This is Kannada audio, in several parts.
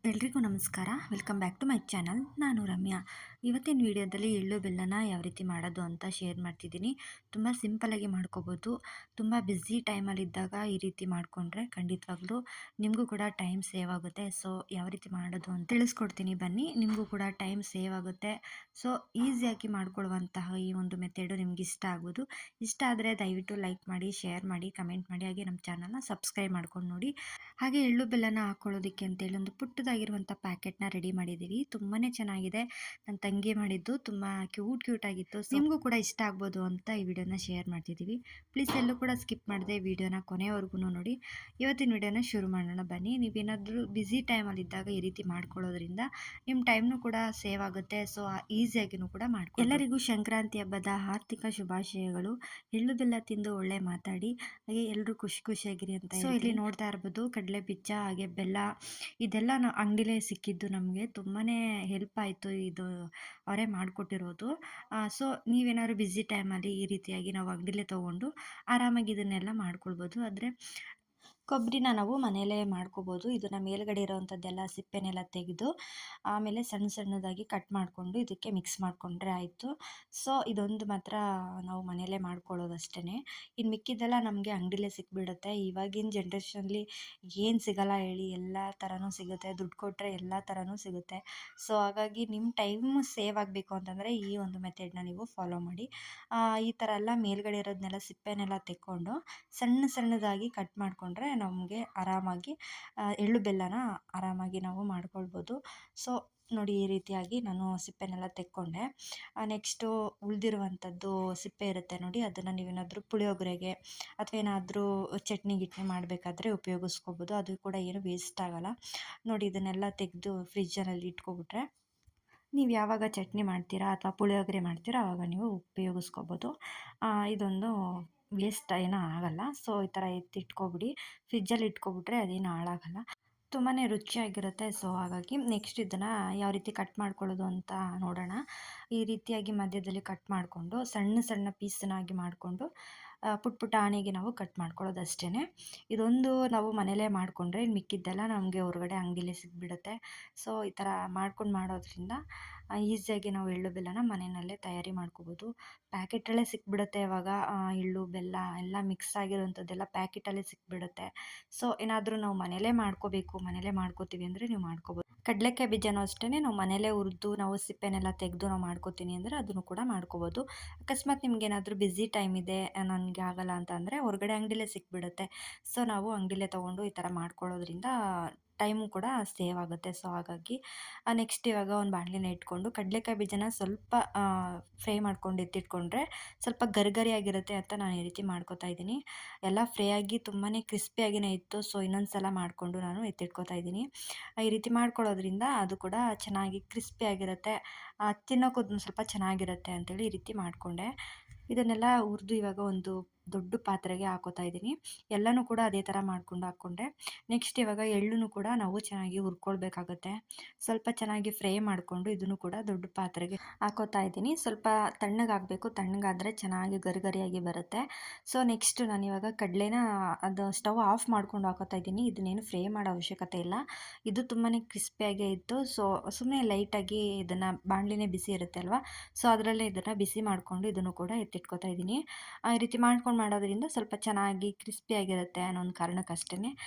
ಎಲ್ರಿಗೂ ನಮಸ್ಕಾರ. Welcome back to my channel. ನಾನು ರಮ್ಯಾ. ಇವತ್ತಿನ ವಿಡಿಯೋದಲ್ಲಿ ಎಳ್ಳು ಬೆಲ್ಲನ ಯಾವ ರೀತಿ ಮಾಡೋದು ಅಂತ ಶೇರ್ ಮಾಡ್ತಿದ್ದೀನಿ. ತುಂಬ ಸಿಂಪಲಾಗಿ ಮಾಡ್ಕೋಬೋದು. ತುಂಬ ಬ್ಯುಸಿ ಟೈಮಲ್ಲಿದ್ದಾಗ ಈ ರೀತಿ ಮಾಡಿಕೊಂಡ್ರೆ ಖಂಡಿತವಾಗ್ಲೂ ನಿಮಗೂ ಕೂಡ ಟೈಮ್ ಸೇವ್ ಆಗುತ್ತೆ. ಸೊ ಯಾವ ರೀತಿ ಮಾಡೋದು ಅಂತ ತಿಳಿಸ್ಕೊಡ್ತೀನಿ ಬನ್ನಿ. ನಿಮಗೂ ಕೂಡ ಟೈಮ್ ಸೇವ್ ಆಗುತ್ತೆ. ಸೊ ಈಸಿಯಾಗಿ ಮಾಡ್ಕೊಳ್ಳುವಂತಹ ಈ ಒಂದು ಮೆಥಡು ನಿಮ್ಗೆ ಇಷ್ಟ ಆಗ್ಬೋದು. ಇಷ್ಟ ಆದರೆ ದಯವಿಟ್ಟು ಲೈಕ್ ಮಾಡಿ, ಶೇರ್ ಮಾಡಿ, ಕಮೆಂಟ್ ಮಾಡಿ, ಹಾಗೆ ನಮ್ಮ ಚಾನಲ್ನ ಸಬ್ಸ್ಕ್ರೈಬ್ ಮಾಡ್ಕೊಂಡು ನೋಡಿ. ಹಾಗೆ ಎಳ್ಳು ಬೆಲ್ಲನ ಹಾಕೊಳ್ಳೋದಕ್ಕೆ ಅಂತೇಳಿ ಒಂದು ಪುಟ್ಟದಾಗಿರುವಂಥ ಪ್ಯಾಕೆಟ್ನ ರೆಡಿ ಮಾಡಿದ್ದೀವಿ. ತುಂಬಾ ಚೆನ್ನಾಗಿದೆ. ನನ್ನ ತಂಗಿ ಮಾಡಿದ್ದು ತುಂಬ ಕ್ಯೂಟ್ ಆಗಿತ್ತು. ಸೊ ನಿಮಗೂ ಕೂಡ ಇಷ್ಟ ಆಗ್ಬೋದು ಅಂತ ಈ ವಿಡಿಯೋನ ಶೇರ್ ಮಾಡ್ತಿದ್ದೀವಿ. ಪ್ಲೀಸ್ ಎಲ್ಲೂ ಕೂಡ ಸ್ಕಿಪ್ ಮಾಡದೆ ವಿಡಿಯೋನ ಕೊನೆವರೆಗೂ ನೋಡಿ. ಇವತ್ತಿನ ವಿಡಿಯೋನ ಶುರು ಮಾಡೋಣ ಬನ್ನಿ. ನೀವೇನಾದರೂ ಬ್ಯುಸಿ ಟೈಮಲ್ಲಿದ್ದಾಗ ಈ ರೀತಿ ಮಾಡ್ಕೊಳ್ಳೋದ್ರಿಂದ ನಿಮ್ಮ ಟೈಮ್ನು ಕೂಡ ಸೇವ್ ಆಗುತ್ತೆ. ಸೊ ಈಸಿಯಾಗಿನೂ ಕೂಡ ಮಾಡ್ಕೊಳ್ಳಿ. ಎಲ್ಲರಿಗೂ ಸಂಕ್ರಾಂತಿ ಹಬ್ಬದ ಆರ್ಥಿಕ ಶುಭಾಶಯಗಳು. ಎಳ್ಳು ಬೆಲ್ಲ ತಿಂದು ಒಳ್ಳೆ ಮಾತಾಡಿ, ಹಾಗೆ ಎಲ್ಲರೂ ಖುಷಿಯಾಗಿರಿ ಅಂತ. ಸೊ ಇಲ್ಲಿ ನೋಡ್ತಾ ಇರ್ಬೋದು ಕಡಲೆ ಬೀಜ ಹಾಗೆ ಬೆಲ್ಲ ಇದೆಲ್ಲ ಅಂಗಡಿಲೇ ಸಿಕ್ಕಿದ್ದು. ನಮಗೆ ತುಂಬಾ ಹೆಲ್ಪ್ ಆಯಿತು ಇದು ಅವರೇ ಮಾಡಿಕೊಟ್ಟಿರೋದು. ಸೊ ನೀವೇನಾದ್ರು ಬ್ಯುಸಿ ಟೈಮಲ್ಲಿ ಈ ರೀತಿಯಾಗಿ ನಾವು ಅಂಗಡಿಲೇ ತೊಗೊಂಡು ಆರಾಮಾಗಿ ಇದನ್ನೆಲ್ಲ ಮಾಡ್ಕೊಳ್ಬೋದು. ಆದರೆ ಕೊಬ್ಬರಿನ ನಾವು ಮನೆಯಲ್ಲೇ ಮಾಡ್ಕೋಬೋದು. ಇದನ್ನು ಮೇಲ್ಗಡೆ ಇರೋವಂಥದ್ದೆಲ್ಲ ಸಿಪ್ಪೆನೆಲ್ಲ ತೆಗೆದು ಆಮೇಲೆ ಸಣ್ಣದಾಗಿ ಕಟ್ ಮಾಡಿಕೊಂಡು ಇದಕ್ಕೆ ಮಿಕ್ಸ್ ಮಾಡಿಕೊಂಡ್ರೆ ಆಯಿತು. ಸೊ ಇದೊಂದು ಮಾತ್ರ ನಾವು ಮನೆಯಲ್ಲೇ ಮಾಡ್ಕೊಳ್ಳೋದು ಅಷ್ಟೇ. ಇನ್ನು ಮಿಕ್ಕಿದ್ದೆಲ್ಲ ನಮಗೆ ಅಂಗಡಿಲೇ ಸಿಕ್ಬಿಡುತ್ತೆ. ಇವಾಗಿನ ಜನ್ರೇಷನಲ್ಲಿ ಏನು ಸಿಗಲ್ಲ ಹೇಳಿ, ಎಲ್ಲ ಥರನೂ ಸಿಗುತ್ತೆ. ದುಡ್ಡು ಕೊಟ್ಟರೆ ಎಲ್ಲ ಥರನೂ ಸಿಗುತ್ತೆ. ಸೊ ಹಾಗಾಗಿ ನಿಮ್ಮ ಟೈಮ್ ಸೇವ್ ಆಗಬೇಕು ಅಂತಂದರೆ ಈ ಒಂದು ಮೆಥಡ್ನ ನೀವು ಫಾಲೋ ಮಾಡಿ. ಈ ಥರ ಎಲ್ಲ ಮೇಲ್ಗಡೆ ಇರೋದನ್ನೆಲ್ಲ ಸಿಪ್ಪೆನೆಲ್ಲ ತೆಕ್ಕೊಂಡು ಸಣ್ಣದಾಗಿ ಕಟ್ ಮಾಡಿಕೊಂಡ್ರೆ ನಮಗೆ ಆರಾಮಾಗಿ ಎಳ್ಳು ಬೆಲ್ಲನ ಆರಾಮಾಗಿ ನಾವು ಮಾಡ್ಕೊಳ್ಬೋದು. ಸೊ ನೋಡಿ ಈ ರೀತಿಯಾಗಿ ನಾನು ಸಿಪ್ಪೆನೆಲ್ಲ ತೆಕ್ಕೊಂಡೆ. ನೆಕ್ಸ್ಟು ಉಳಿದಿರುವಂಥದ್ದು ಸಿಪ್ಪೆ ಇರುತ್ತೆ ನೋಡಿ, ಅದನ್ನು ನೀವೇನಾದರೂ ಪುಳಿಯೋಗರೆಗೆ ಅಥವಾ ಏನಾದರೂ ಚಟ್ನಿ ಗಿಟ್ನಿ ಮಾಡಬೇಕಾದ್ರೆ ಉಪಯೋಗಿಸ್ಕೋಬೋದು. ಅದು ಕೂಡ ಏನು ವೇಸ್ಟ್ ಆಗೋಲ್ಲ. ನೋಡಿ ಇದನ್ನೆಲ್ಲ ತೆಗೆದು ಫ್ರಿಜ್ಜಲ್ಲಿ ಇಟ್ಕೊಬಿಟ್ರೆ ನೀವು ಯಾವಾಗ ಚಟ್ನಿ ಮಾಡ್ತೀರಾ ಅಥವಾ ಪುಳಿಯೋಗರೆ ಮಾಡ್ತೀರಾ ಆವಾಗ ನೀವು ಉಪಯೋಗಿಸ್ಕೋಬೋದು. ಇದೊಂದು ವೇಸ್ಟ್ ಏನೂ ಆಗೋಲ್ಲ. ಸೊ ಈ ಥರ ಎತ್ತಿಟ್ಕೊಬಿಡಿ. ಫ್ರಿಜ್ಜಲ್ಲಿ ಇಟ್ಕೊಬಿಟ್ರೆ ಅದೇನು ಹಾಳಾಗಲ್ಲ. ತುಂಬಾ ರುಚಿಯಾಗಿರುತ್ತೆ. ಸೊ ಹಾಗಾಗಿ ನೆಕ್ಸ್ಟ್ ಇದನ್ನು ಯಾವ ರೀತಿ ಕಟ್ ಮಾಡ್ಕೊಳ್ಳೋದು ಅಂತ ನೋಡೋಣ. ಈ ರೀತಿಯಾಗಿ ಮಧ್ಯದಲ್ಲಿ ಕಟ್ ಮಾಡಿಕೊಂಡು ಸಣ್ಣ ಪೀಸನ್ನಾಗಿ ಮಾಡಿಕೊಂಡು ಪುಟಾಣಿಗೆ ನಾವು ಕಟ್ ಮಾಡ್ಕೊಳ್ಳೋದು ಅಷ್ಟೇ. ಇದೊಂದು ನಾವು ಮನೇಲೇ ಮಾಡಿಕೊಂಡ್ರೆ ಮಿಕ್ಕಿದ್ದೆಲ್ಲ ನಮಗೆ ಹೊರಗಡೆ ಅಂಗಡಿಲೇ ಸಿಕ್ಬಿಡುತ್ತೆ. ಸೊ ಈ ಥರ ಮಾಡೋದ್ರಿಂದ ಈಸಿಯಾಗಿ ನಾವು ಎಳ್ಳು ಬೆಲ್ಲನ ಮನೆಯಲ್ಲೇ ತಯಾರಿ ಮಾಡ್ಕೋಬೋದು. ಪ್ಯಾಕೆಟಲ್ಲೇ ಸಿಕ್ಬಿಡುತ್ತೆ ಇವಾಗ. ಎಳ್ಳು ಬೆಲ್ಲ ಎಲ್ಲ ಮಿಕ್ಸ್ ಆಗಿರೋವಂಥದ್ದೆಲ್ಲ ಪ್ಯಾಕೆಟಲ್ಲೇ ಸಿಕ್ಬಿಡುತ್ತೆ. ಸೊ ಏನಾದರೂ ನಾವು ಮನೇಲೇ ಮನೇಲೇ ಮಾಡ್ಕೋತೀವಿ ಅಂದರೆ ನೀವು ಮಾಡ್ಕೋಬೋದು. ಕಡಲೆಕಾಯಿ ಬೀಜನೂ ಅಷ್ಟೇ ನಾವು ಮನೇಲೇ ಹುರಿದು ನಾವು ಸಿಪ್ಪೆನೆಲ್ಲ ತೆಗೆದು ನಾವು ಮಾಡ್ಕೋತೀನಿ ಅಂದರೆ ಅದನ್ನು ಕೂಡ ಮಾಡ್ಕೋಬೋದು. ಅಕಸ್ಮಾತ್ ನಿಮ್ಗೇನಾದರೂ ಬ್ಯುಸಿ ಟೈಮ್ ಇದೆ, ನನಗೆ ಆಗಲ್ಲ ಅಂತ ಅಂದರೆ ಹೊರಗಡೆ ಅಂಗಡಿಲೇ ಸಿಕ್ಬಿಡುತ್ತೆ. ಸೊ ನಾವು ಅಂಗಡಿಲೇ ತೊಗೊಂಡು ಈ ಥರ ಮಾಡ್ಕೊಳ್ಳೋದ್ರಿಂದ ಟೈಮು ಕೂಡ ಸೇವ್ ಆಗುತ್ತೆ. ಸೊ ಹಾಗಾಗಿ ನೆಕ್ಸ್ಟ್ ಇವಾಗ ಒಂದು ಬಾಣಲಿನ ಇಟ್ಕೊಂಡು ಕಡಲೆಕಾಯಿ ಬೀಜನ ಸ್ವಲ್ಪ ಫ್ರೈ ಮಾಡ್ಕೊಂಡು ಎತ್ತಿಟ್ಕೊಂಡ್ರೆ ಸ್ವಲ್ಪ ಗರಿಯಾಗಿರುತ್ತೆ ಅಂತ ನಾನು ಈ ರೀತಿ ಮಾಡ್ಕೋತಾ ಇದ್ದೀನಿ. ಎಲ್ಲ ಫ್ರೈ ಆಗಿ ತುಂಬಾ ಕ್ರಿಸ್ಪಿಯಾಗಿಯೇ ಇತ್ತು. ಸೊ ಇನ್ನೊಂದು ಸಲ ಮಾಡಿಕೊಂಡು ನಾನು ಎತ್ತಿಟ್ಕೋತಾ ಇದ್ದೀನಿ. ಈ ರೀತಿ ಮಾಡ್ಕೊಳ್ಳೋದ್ರಿಂದ ಅದು ಕೂಡ ಚೆನ್ನಾಗಿ ಕ್ರಿಸ್ಪಿಯಾಗಿರುತ್ತೆ. ತಿನ್ನೋಕ್ಕೂ ಸ್ವಲ್ಪ ಚೆನ್ನಾಗಿರುತ್ತೆ ಅಂತೇಳಿ ಈ ರೀತಿ ಮಾಡಿಕೊಂಡೆ. ಇದನ್ನೆಲ್ಲ ಹುರಿದು ಇವಾಗ ಒಂದು ದೊಡ್ಡ ಪಾತ್ರೆಗೆ ಹಾಕೋತಾ ಇದ್ದೀನಿ. ಎಲ್ಲನೂ ಕೂಡ ಅದೇ ಥರ ಹಾಕ್ಕೊಂಡೆ. ನೆಕ್ಸ್ಟ್ ಇವಾಗ ಎಳ್ಳನ್ನು ಕೂಡ ನಾವು ಚೆನ್ನಾಗಿ ಹುರ್ಕೊಳ್ಬೇಕಾಗುತ್ತೆ. ಸ್ವಲ್ಪ ಚೆನ್ನಾಗಿ ಫ್ರೈ ಮಾಡಿಕೊಂಡು ಇದನ್ನು ಕೂಡ ದೊಡ್ಡ ಪಾತ್ರೆಗೆ ಹಾಕೋತಾ ಇದ್ದೀನಿ. ಸ್ವಲ್ಪ ತಣ್ಣಗಾಗಬೇಕು. ತಣ್ಣಗಾದರೆ ಚೆನ್ನಾಗಿ ಗರಿಯಾಗಿ ಬರುತ್ತೆ. ಸೊ ನೆಕ್ಸ್ಟ್ ನಾನಿವಾಗ ಕಡಲೆನ ಅದು ಸ್ಟವ್ ಆಫ್ ಮಾಡ್ಕೊಂಡು ಹಾಕೋತಾ ಇದ್ದೀನಿ. ಇದನ್ನೇನು ಫ್ರೈ ಮಾಡೋ ಅವಶ್ಯಕತೆ ಇಲ್ಲ. ಇದು ತುಂಬಾ ಕ್ರಿಸ್ಪಿಯಾಗೇ ಇತ್ತು. ಸೊ ಸುಮ್ಮನೆ ಲೈಟಾಗಿ ಇದನ್ನು ಬಾಣಲಿನೇ ಬಿಸಿ ಇರುತ್ತೆ ಅಲ್ವಾ, ಸೊ ಅದರಲ್ಲೇ ಇದನ್ನು ಬಿಸಿ ಮಾಡಿಕೊಂಡು ಇದನ್ನು ಕೂಡ ಎತ್ತಿಟ್ಕೋತಾ ಇದ್ದೀನಿ. ಈ ರೀತಿ ಮಾಡೋದ್ರಿಂದ ಸ್ವಲ್ಪ ಚೆನ್ನಾಗಿ ಕ್ರಿಸ್ಪಿಯಾಗಿರುತ್ತೆ ಅನ್ನೋ ಒಂದು ಕಾರಣಕ್ಕಷ್ಟೇ.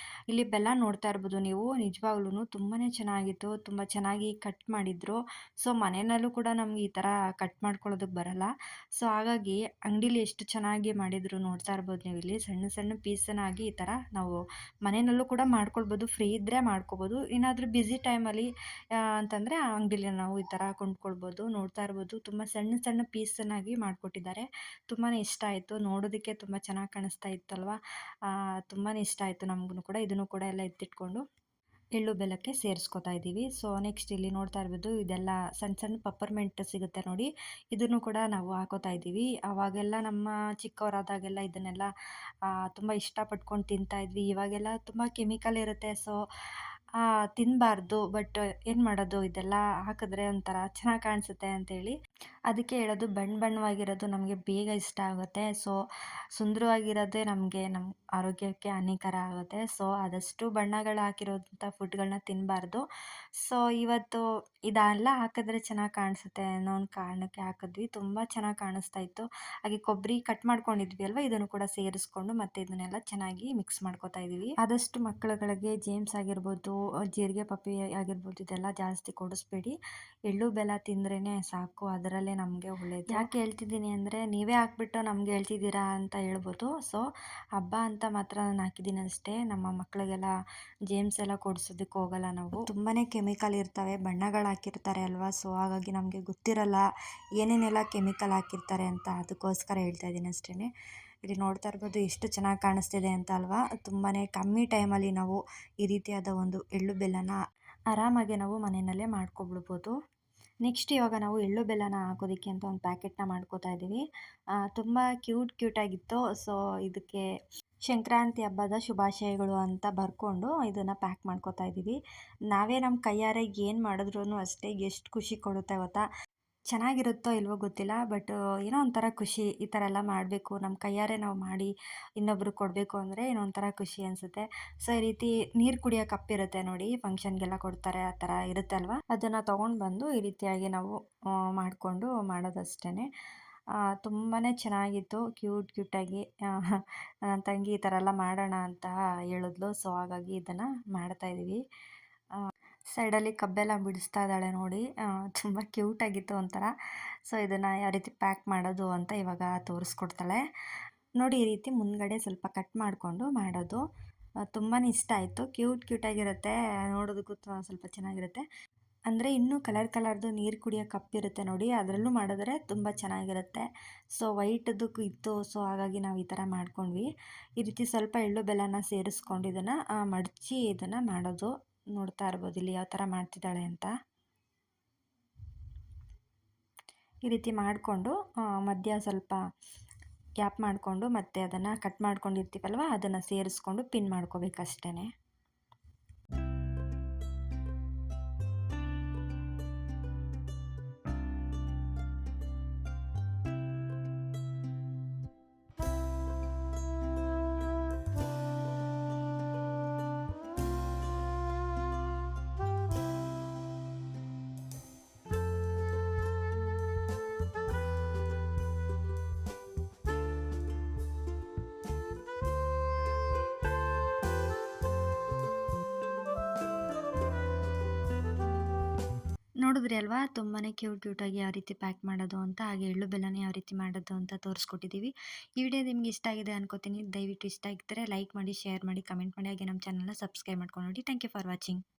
ಇಲ್ಲಿ ಬೆಲ್ಲ ನೋಡ್ತಾ ಇರ್ಬೋದು ನೀವು, ನಿಜವಾಗ್ಲೂ ತುಂಬಾ ಚೆನ್ನಾಗಿತ್ತು. ತುಂಬ ಚೆನ್ನಾಗಿ ಕಟ್ ಮಾಡಿದ್ರು. ಸೊ ಮನೆಯಲ್ಲೂ ಕೂಡ ನಮ್ಗೆ ಈ ಥರ ಕಟ್ ಮಾಡ್ಕೊಳ್ಳೋದಕ್ಕೆ ಬರಲ್ಲ. ಸೊ ಹಾಗಾಗಿ ಅಂಗಡೀಲಿ ಎಷ್ಟು ಚೆನ್ನಾಗಿ ಮಾಡಿದ್ರು ನೋಡ್ತಾ ಇರ್ಬೋದು ನೀವು. ಇಲ್ಲಿ ಸಣ್ಣ ಪೀಸನ್ನಾಗಿ ಈ ಥರ ನಾವು ಮನೆಯಲ್ಲೂ ಕೂಡ ಮಾಡ್ಕೊಳ್ಬೋದು. ಫ್ರೀ ಇದ್ದರೆ ಮಾಡ್ಕೋಬೋದು. ಏನಾದರೂ ಬ್ಯುಸಿ ಟೈಮಲ್ಲಿ ಅಂತಂದರೆ ಅಂಗಡೀಲಿ ನಾವು ಈ ಥರ ಕೊಂಡ್ಕೊಳ್ಬೋದು. ನೋಡ್ತಾ ಇರ್ಬೋದು ತುಂಬ ಸಣ್ಣ ಪೀಸನ್ನಾಗಿ ಮಾಡಿಕೊಟ್ಟಿದ್ದಾರೆ. ತುಂಬಾ ಇಷ್ಟ ಆಯಿತು. ನೋಡೋದಕ್ಕೆ ತುಂಬ ಚೆನ್ನಾಗಿ ಕಾಣಿಸ್ತಾ ಇತ್ತಲ್ವ. ತುಂಬಾ ಇಷ್ಟ ಆಯಿತು ನಮಗೂ ಕೂಡ. ಇದನ್ನು ಕೂಡ ಎಲ್ಲ ಎತ್ತಿಟ್ಕೊಂಡು ಎಳ್ಳು ಬೆಲ್ಲಕ್ಕೆ ಸೇರಿಸ್ಕೊತಾ ಇದ್ದೀವಿ. ಸೊ ನೆಕ್ಸ್ಟ್ ಇಲ್ಲಿ ನೋಡ್ತಾ ಇರ್ಬೋದು ಇದೆಲ್ಲ ಸಣ್ಣ ಪಪ್ಪರ್ಮೆಂಟ್ ಸಿಗುತ್ತೆ ನೋಡಿ, ಇದನ್ನು ಕೂಡ ನಾವು ಹಾಕೋತಾ ಇದ್ದೀವಿ. ಅವಾಗೆಲ್ಲ ನಮ್ಮ ಚಿಕ್ಕವರಾದಾಗೆಲ್ಲ ಇದನ್ನೆಲ್ಲ ತುಂಬ ಇಷ್ಟಪಟ್ಕೊಂಡು ತಿಂತಾಯಿದ್ವಿ. ಇವಾಗೆಲ್ಲ ತುಂಬ ಕೆಮಿಕಲ್ ಇರುತ್ತೆ. ಸೊ ತಿನ್ನಬಾರ್ದು. ಬಟ್ ಏನು ಮಾಡೋದು, ಇದೆಲ್ಲ ಹಾಕಿದ್ರೆ ಒಂಥರ ಚೆನ್ನಾಗಿ ಕಾಣಿಸುತ್ತೆ ಅಂತೇಳಿ ಅದಕ್ಕೆ ಹೇಳೋದು ಬಣ್ಣವಾಗಿರೋದು ನಮಗೆ ಬೇಗ ಇಷ್ಟ ಆಗುತ್ತೆ. ಸೊ ಸುಂದರವಾಗಿರೋದೇ ನಮಗೆ ನಮ್ಮ ಆರೋಗ್ಯಕ್ಕೆ ಹಾನಿಕರ ಆಗುತ್ತೆ. ಸೊ ಆದಷ್ಟು ಬಣ್ಣಗಳು ಹಾಕಿರೋಂಥ ಫುಡ್ಗಳನ್ನ ತಿನ್ನಬಾರ್ದು. ಸೊ ಇವತ್ತು ಇದೆಲ್ಲ ಹಾಕಿದ್ರೆ ಚೆನ್ನಾಗಿ ಕಾಣಿಸುತ್ತೆ ಅನ್ನೋ ಒಂದು ಕಾರಣಕ್ಕೆ ಹಾಕಿದ್ವಿ. ತುಂಬ ಚೆನ್ನಾಗಿ ಕಾಣಿಸ್ತಾ ಇತ್ತು. ಹಾಗೆ ಕೊಬ್ಬರಿ ಕಟ್ ಮಾಡ್ಕೊಂಡಿದ್ವಿ ಅಲ್ವಾ, ಇದನ್ನು ಕೂಡ ಸೇರಿಸ್ಕೊಂಡು ಮತ್ತೆ ಇದನ್ನೆಲ್ಲ ಚೆನ್ನಾಗಿ ಮಿಕ್ಸ್ ಮಾಡ್ಕೊತಾ ಇದೀವಿ. ಆದಷ್ಟು ಮಕ್ಕಳುಗಳಿಗೆ ಜೇಮ್ಸ್ ಆಗಿರ್ಬೋದು, ಜೀರಿಗೆ ಪಪ್ಪಿ ಆಗಿರ್ಬೋದು, ಇದೆಲ್ಲ ಜಾಸ್ತಿ ಕೊಡಿಸ್ಬೇಡಿ. ಎಳ್ಳು ಬೆಲ್ಲ ತಿಂದ್ರೇನೆ ಸಾಕು, ಅದರಲ್ಲೇ ನಮಗೆ ಒಳ್ಳೇದು. ಯಾಕೆ ಹೇಳ್ತಿದ್ದೀನಿ ಅಂದರೆ, ನೀವೇ ಹಾಕ್ಬಿಟ್ಟು ನಮ್ಗೆ ಹೇಳ್ತಿದ್ದೀರಾ ಅಂತ ಹೇಳ್ಬೋದು. ಸೊ ಹಬ್ಬ ಅಂತ ಮಾತ್ರ ನಾನು ಹಾಕಿದ್ದೀನಿ ಅಷ್ಟೇ. ನಮ್ಮ ಮಕ್ಕಳಿಗೆಲ್ಲ ಜೇಮ್ಸ್ ಎಲ್ಲ ಕೊಡ್ಸೋದಕ್ಕೆ ಹೋಗಲ್ಲ ನಾವು. ತುಂಬಾ ಕೆಮಿಕಲ್ ಇರ್ತವೆ, ಬಣ್ಣಗಳು ಹಾಕಿರ್ತಾರೆ ಅಲ್ವಾ. ಸೊ ಹಾಗಾಗಿ ನಮಗೆ ಗೊತ್ತಿರಲ್ಲ ಏನೇನೆಲ್ಲ ಕೆಮಿಕಲ್ ಹಾಕಿರ್ತಾರೆ ಅಂತ, ಅದಕ್ಕೋಸ್ಕರ ಹೇಳ್ತಾ ಇದ್ದೀನಿ ಅಷ್ಟೇ. ಇಲ್ಲಿ ನೋಡ್ತಾ ಇರ್ಬೋದು ಎಷ್ಟು ಚೆನ್ನಾಗಿ ಕಾಣಿಸ್ತಿದೆ ಅಂತ ಅಲ್ವಾ. ತುಂಬಾ ಕಮ್ಮಿ ಟೈಮಲ್ಲಿ ನಾವು ಈ ರೀತಿಯಾದ ಒಂದು ಎಳ್ಳು ಬೆಲ್ಲನ ಆರಾಮಾಗಿ ನಾವು ಮನೆಯಲ್ಲೇ ಮಾಡ್ಕೊಬಿಡ್ಬೋದು. ನೆಕ್ಸ್ಟ್ ಇವಾಗ ನಾವು ಎಳ್ಳು ಬೆಲ್ಲನ ಹಾಕೋದಕ್ಕೆ ಅಂತ ಒಂದು ಪ್ಯಾಕೆಟ್ನ ಮಾಡ್ಕೋತಾ ಇದ್ದೀವಿ. ತುಂಬ ಕ್ಯೂಟಾಗಿತ್ತು. ಸೊ ಇದಕ್ಕೆ ಸಂಕ್ರಾಂತಿ ಹಬ್ಬದ ಶುಭಾಶಯಗಳು ಅಂತ ಬರ್ಕೊಂಡು ಇದನ್ನು ಪ್ಯಾಕ್ ಮಾಡ್ಕೋತಾ ಇದ್ದೀವಿ. ನಾವೇ ನಮ್ಮ ಕೈಯಾರೆ ಏನು ಮಾಡಿದ್ರೂ ಅಷ್ಟೇ ಎಷ್ಟು ಖುಷಿ ಕೊಡುತ್ತೆ ಗೊತ್ತಾ. ಚೆನ್ನಾಗಿರುತ್ತೋ ಇಲ್ವೋ ಗೊತ್ತಿಲ್ಲ, ಬಟ್ ಏನೋ ಒಂಥರ ಖುಷಿ. ಈ ಥರ ಎಲ್ಲ ಮಾಡಬೇಕು, ನಮ್ಮ ಕೈಯಾರೆ ನಾವು ಮಾಡಿ ಇನ್ನೊಬ್ರಿಗೆ ಕೊಡಬೇಕು ಅಂದರೆ ಏನೋ ಒಂಥರ ಖುಷಿ ಅನಿಸುತ್ತೆ. ಸೊ ಈ ರೀತಿ ನೀರು ಕುಡಿಯೋ ಕಪ್ ಇರುತ್ತೆ ನೋಡಿ, ಫಂಕ್ಷನ್ಗೆಲ್ಲ ಕೊಡ್ತಾರೆ, ಆ ಥರ ಇರುತ್ತೆ ಅಲ್ವಾ, ಅದನ್ನು ತೊಗೊಂಡು ಬಂದು ಈ ರೀತಿಯಾಗಿ ನಾವು ಮಾಡಿಕೊಂಡು ಮಾಡೋದಷ್ಟೇ. ತುಂಬಾ ಚೆನ್ನಾಗಿತ್ತು, ಕ್ಯೂಟಾಗಿ. ನನ್ನ ತಂಗಿ ಈ ಥರ ಎಲ್ಲ ಮಾಡೋಣ ಅಂತ ಹೇಳಿದ್ಲು. ಸೊ ಹಾಗಾಗಿ ಇದನ್ನು ಮಾಡ್ತಾಯಿದ್ದೀವಿ. ಸೈಡಲ್ಲಿ ಕಬ್ಬೆಲ್ಲ ಬಿಡಿಸ್ತಾ ಇದ್ದಾಳೆ ನೋಡಿ, ತುಂಬ ಕ್ಯೂಟಾಗಿತ್ತು ಒಂಥರ. ಸೊ ಇದನ್ನು ಯಾವ ರೀತಿ ಪ್ಯಾಕ್ ಮಾಡೋದು ಅಂತ ಇವಾಗ ತೋರಿಸ್ಕೊಡ್ತಾಳೆ ನೋಡಿ. ಈ ರೀತಿ ಮುಂದ್ಗಡೆ ಸ್ವಲ್ಪ ಕಟ್ ಮಾಡಿಕೊಂಡು ಮಾಡೋದು. ತುಂಬಾ ಇಷ್ಟ ಆಯಿತು, ಕ್ಯೂಟಾಗಿರುತ್ತೆ, ನೋಡೋದಕ್ಕೂ ಸ್ವಲ್ಪ ಚೆನ್ನಾಗಿರುತ್ತೆ. ಅಂದರೆ ಇನ್ನೂ ಕಲರ್ದು ನೀರು ಕುಡಿಯೋ ಕಪ್ ಇರುತ್ತೆ ನೋಡಿ, ಅದರಲ್ಲೂ ಮಾಡಿದ್ರೆ ತುಂಬ ಚೆನ್ನಾಗಿರುತ್ತೆ. ಸೊ ವೈಟದಕ್ಕೂ ಇತ್ತು. ಸೊ ಹಾಗಾಗಿ ನಾವು ಈ ಥರ ಮಾಡ್ಕೊಂಡ್ವಿ. ಈ ರೀತಿ ಸ್ವಲ್ಪ ಎಳ್ಳು ಬೆಲ್ಲನ ಸೇರಿಸ್ಕೊಂಡು ಇದನ್ನು ಮಡಚಿ ಇದನ್ನು ಮಾಡೋದು. ನೋಡ್ತಾ ಇರ್ಬೋದು ಇಲ್ಲಿ ಯಾವ ಥರ ಮಾಡ್ತಿದ್ದಾಳೆ ಅಂತ. ಈ ರೀತಿ ಮಾಡಿಕೊಂಡು ಮಧ್ಯ ಸ್ವಲ್ಪ ಗ್ಯಾಪ್ ಮಾಡಿಕೊಂಡು ಮತ್ತೆ ಅದನ್ನು ಕಟ್ ಮಾಡ್ಕೊಂಡಿರ್ತೀವಲ್ವ, ಅದನ್ನು ಸೇರಿಸ್ಕೊಂಡು ಪಿನ್ ಮಾಡ್ಕೋಬೇಕಷ್ಟೇ. ನೋಡಿದ್ರಿ ಅಲ್ವಾ, ತುಂಬಾ ಕ್ಯೂಟಾಗಿ ಯಾವ ರೀತಿ ಪ್ಯಾಕ್ ಮಾಡೋದು ಅಂತ, ಹಾಗೆ ಎಳ್ಳು ಬೆಲ್ಲನ ಯಾವ ರೀತಿ ಮಾಡೋದು ಅಂತ ತೋರಿಸ್ಕೊಟ್ಟಿದ್ದೀವಿ. ಈ ವಿಡಿಯೋ ನಿಮ್ಗೆ ಇಷ್ಟ ಆಗಿದೆ ಅನ್ಕೋತೀನಿ. ದಯವಿಟ್ಟು ಇಷ್ಟ ಆಗಿದ್ದರೆ ಲೈಕ್ ಮಾಡಿ, ಶೇರ್ ಮಾಡಿ, ಕಮೆಂಟ್ ಮಾಡಿ, ಹಾಗೆ ನಮ್ಮ ಚಾನಲ್ನ ಸಬ್ಸ್ಕ್ರೈಬ್ ಮಾಡ್ಕೊಂಡು ನೋಡಿ. Thank you for watching.